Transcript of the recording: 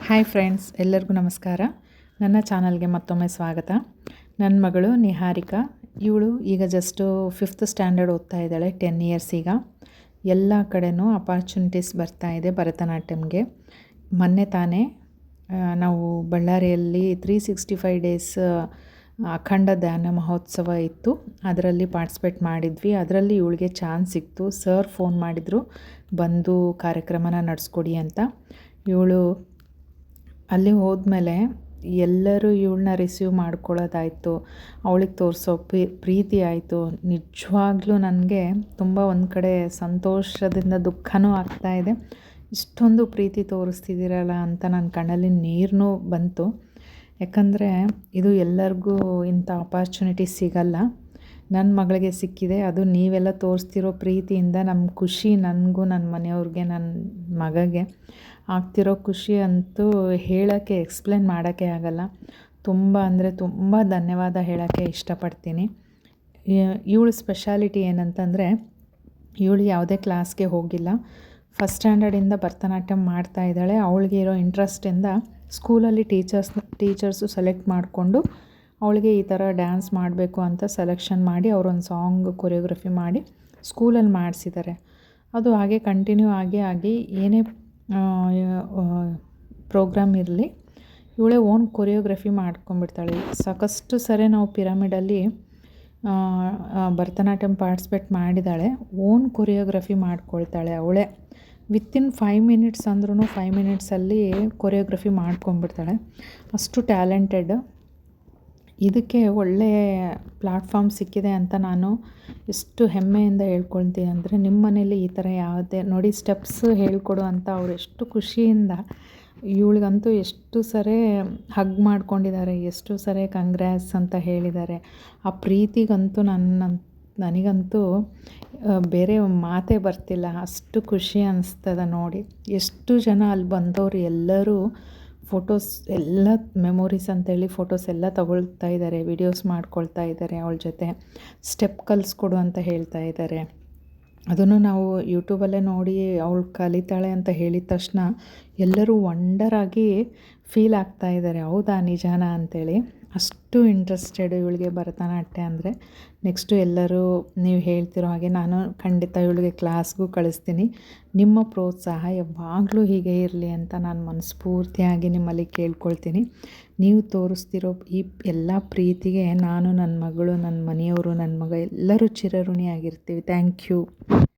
Hi friends, ಎಲ್ಲರಿಗೂ ನಮಸ್ಕಾರ. ನನ್ನ ಚಾನಲ್ಗೆ ಮತ್ತೊಮ್ಮೆ ಸ್ವಾಗತ. ನನ್ನ ಮಗಳು ನಿಹಾರಿಕಾ, ಇವಳು ಈಗ ಜಸ್ಟು 5th ಸ್ಟ್ಯಾಂಡರ್ಡ್ ಓದ್ತಾ ಇದ್ದಾಳೆ. 10 ಇಯರ್ಸ್. ಈಗ ಎಲ್ಲ ಕಡೆನೂ ಅಪಾರ್ಚುನಿಟೀಸ್ ಬರ್ತಾ ಇದೆ ಭರತನಾಟ್ಯಮ್ಗೆ. ಮೊನ್ನೆ ತಾನೇ ನಾವು ಬಳ್ಳಾರಿಯಲ್ಲಿ 365 ಡೇಸ್ ಅಖಂಡ ಧ್ಯಾನ ಮಹೋತ್ಸವ ಇತ್ತು. ಅದರಲ್ಲಿ ಪಾರ್ಟಿಸಿಪೇಟ್ ಮಾಡಿದ್ವಿ. ಅದರಲ್ಲಿ ಇವಳಿಗೆ ಚಾನ್ಸ್ ಸಿಕ್ತು. ಸರ್ ಫೋನ್ ಮಾಡಿದರು, ಬಂದು ಕಾರ್ಯಕ್ರಮನ ನಡೆಸ್ಕೊಡಿ ಅಂತ. ಇವಳು ಅಲ್ಲಿ ಹೋದ್ಮೇಲೆ ಎಲ್ಲರೂ ಇವಳನ್ನ ರಿಸೀವ್ ಮಾಡ್ಕೊಳ್ಳೋದಾಯಿತು, ಅವಳಿಗೆ ತೋರಿಸೋ ಪ್ರೀತಿ ಆಯಿತು. ನಿಜವಾಗ್ಲೂ ನನಗೆ ತುಂಬ ಒಂದು ಕಡೆ ಸಂತೋಷದಿಂದ ದುಃಖನೂ ಆಗ್ತಾಯಿದೆ. ಇಷ್ಟೊಂದು ಪ್ರೀತಿ ತೋರಿಸ್ತಿದ್ದೀರಲ್ಲ ಅಂತ ನನ್ನ ಕಣ್ಣಲ್ಲಿ ನೀರು ಬಂತು. ಯಾಕಂದರೆ ಇದು ಎಲ್ಲರಿಗೂ ಇಂಥ ಅಪಾರ್ಚುನಿಟಿ ಸಿಗಲ್ಲ. ನನ್ನ ಮಗಳಿಗೆ ಸಿಕ್ಕಿದೆ. ಅದು ನೀವೆಲ್ಲ ತೋರಿಸ್ತಿರೋ ಪ್ರೀತಿಯಿಂದ ನಮ್ಮ ಖುಷಿ, ನನಗೂ ನನ್ನ ಮನೆಯವ್ರಿಗೆ, ನನ್ನ ಮಗಗೆ ಆಗ್ತಿರೋ ಖುಷಿ ಅಂತೂ ಹೇಳೋಕ್ಕೆ, ಎಕ್ಸ್ಪ್ಲೇನ್ ಮಾಡೋಕ್ಕೆ ಆಗಲ್ಲ. ತುಂಬ ಅಂದರೆ ತುಂಬ ಧನ್ಯವಾದ ಹೇಳೋಕ್ಕೆ ಇಷ್ಟಪಡ್ತೀನಿ. ಇವಳು ಸ್ಪೆಷಾಲಿಟಿ ಏನಂತಂದರೆ, ಇವಳು ಯಾವುದೇ ಕ್ಲಾಸ್ಗೆ ಹೋಗಿಲ್ಲ. 1st ಸ್ಟ್ಯಾಂಡರ್ಡಿಂದ ಭರತನಾಟ್ಯಂ ಮಾಡ್ತಾ ಇದ್ದಾಳೆ. ಅವಳಿಗೆ ಇರೋ ಇಂಟ್ರೆಸ್ಟಿಂದ ಸ್ಕೂಲಲ್ಲಿ ಟೀಚರ್ಸು ಸೆಲೆಕ್ಟ್ ಮಾಡಿಕೊಂಡು ಅವಳಿಗೆ ಈ ಥರ ಡ್ಯಾನ್ಸ್ ಮಾಡಬೇಕು ಅಂತ ಸೆಲೆಕ್ಷನ್ ಮಾಡಿ ಅವರೊಂದು ಸಾಂಗ್ ಕೊರಿಯೋಗ್ರಫಿ ಮಾಡಿ ಸ್ಕೂಲಲ್ಲಿ ಮಾಡಿಸಿದ್ದಾರೆ. ಅದು ಹಾಗೆ ಕಂಟಿನ್ಯೂ ಆಗಿ ಏನೇ ಪ್ರೋಗ್ರಾಮ್ ಇರಲಿ ಇವಳೇ ಓನ್ ಕೊರಿಯೋಗ್ರಫಿ ಮಾಡ್ಕೊಂಡ್ಬಿಡ್ತಾಳೆ. ಸಾಕಷ್ಟು ಸರಿ ನಾವು ಪಿರಮಿಡಲ್ಲಿ ಭರತನಾಟ್ಯಂ ಪಾರ್ಟಿಸಿಪೇಟ್ ಮಾಡಿದ್ದಾಳೆ. ಓನ್ ಕೊರಿಯೋಗ್ರಫಿ ಮಾಡ್ಕೊಳ್ತಾಳೆ ಅವಳೇ. ವಿತಿನ್ 5 ಮಿನಿಟ್ಸ್ ಅಂದ್ರೂ 5 ಮಿನಿಟ್ಸಲ್ಲಿ ಕೊರಿಯೋಗ್ರಫಿ ಮಾಡ್ಕೊಂಡ್ಬಿಡ್ತಾಳೆ. ಅಷ್ಟು ಟ್ಯಾಲೆಂಟೆಡ್. ಇದಕ್ಕೆ ಒಳ್ಳೆಯ ಪ್ಲ್ಯಾಟ್ಫಾರ್ಮ್ ಸಿಕ್ಕಿದೆ ಅಂತ ನಾನು ಎಷ್ಟು ಹೆಮ್ಮೆಯಿಂದ ಹೇಳ್ಕೊಳ್ತೀನಿ ಅಂದರೆ, ನಿಮ್ಮ ಮನೇಲಿ ಈ ಥರ ಯಾವುದೇ ನೋಡಿ ಸ್ಟೆಪ್ಸ್ ಹೇಳ್ಕೊಡು ಅಂತ ಅವ್ರು ಎಷ್ಟು ಖುಷಿಯಿಂದ, ಇವಳಿಗಂತೂ ಎಷ್ಟು ಸರಿ ಹಗ್ ಮಾಡ್ಕೊಂಡಿದ್ದಾರೆ, ಎಷ್ಟು ಸರಿ ಕಂಗ್ರ್ಯಾಟ್ಸ್ ಅಂತ ಹೇಳಿದ್ದಾರೆ. ಆ ಪ್ರೀತಿಗಂತೂ ನನಗಂತೂ ಬೇರೆ ಮಾತೇ ಬರ್ತಿಲ್ಲ. ಅಷ್ಟು ಖುಷಿ ಅನಿಸ್ತದೆ ನೋಡಿ. ಎಷ್ಟು ಜನ ಅಲ್ಲಿ ಬಂದವರು ಎಲ್ಲರೂ ಫೋಟೋಸ್ ಎಲ್ಲ ಮೆಮೊರೀಸ್ ಅಂತೇಳಿ ಫೋಟೋಸ್ ಎಲ್ಲ ತಗೊಳ್ತಾ ಇದ್ದಾರೆ, ವಿಡಿಯೋಸ್ ಮಾಡ್ಕೊಳ್ತಾ ಇದ್ದಾರೆ. ಅವಳ ಜೊತೆ ಸ್ಟೆಪ್ ಕಲಿಸ್ಕೊಡು ಅಂತ ಹೇಳ್ತಾ ಇದ್ದಾರೆ. ಅದನ್ನು ನಾವು ಯೂಟ್ಯೂಬಲ್ಲೇ ನೋಡಿ ಅವಳು ಕಲಿತಾಳೆ ಅಂತ ಹೇಳಿದ ತಕ್ಷಣ ಎಲ್ಲರೂ ವಂಡರಾಗಿ ಫೀಲ್ ಆಗ್ತಾ ಇದ್ದಾರೆ, ಹೌದಾ ನಿಜಾನ ಅಂತೇಳಿ. ಅಷ್ಟು ಇಂಟ್ರೆಸ್ಟೆಡ್ ಇವಳಿಗೆ ಭರತನಾಟ್ಯ ಅಂದರೆ. ನೆಕ್ಸ್ಟು ಎಲ್ಲರೂ ನೀವು ಹೇಳ್ತಿರೋ ಹಾಗೆ ನಾನು ಖಂಡಿತ ಇವಳಿಗೆ ಕ್ಲಾಸ್ಗೂ ಕಳಿಸ್ತೀನಿ. ನಿಮ್ಮ ಪ್ರೋತ್ಸಾಹ ಯಾವಾಗಲೂ ಹೀಗೆ ಇರಲಿ ಅಂತ ನಾನು ಮನಸ್ಫೂರ್ತಿಯಾಗಿ ನಿಮ್ಮಲ್ಲಿ ಕೇಳ್ಕೊಳ್ತೀನಿ. ನೀವು ತೋರಿಸ್ತಿರೋ ಈ ಎಲ್ಲ ಪ್ರೀತಿಗೆ ನಾನು, ನನ್ನ ಮಗಳು, ನನ್ನ ಮನೆಯವರು, ನನ್ನ ಮಗ ಎಲ್ಲರೂ ಚಿರಋಣಿಯಾಗಿರ್ತೀವಿ. Thank you.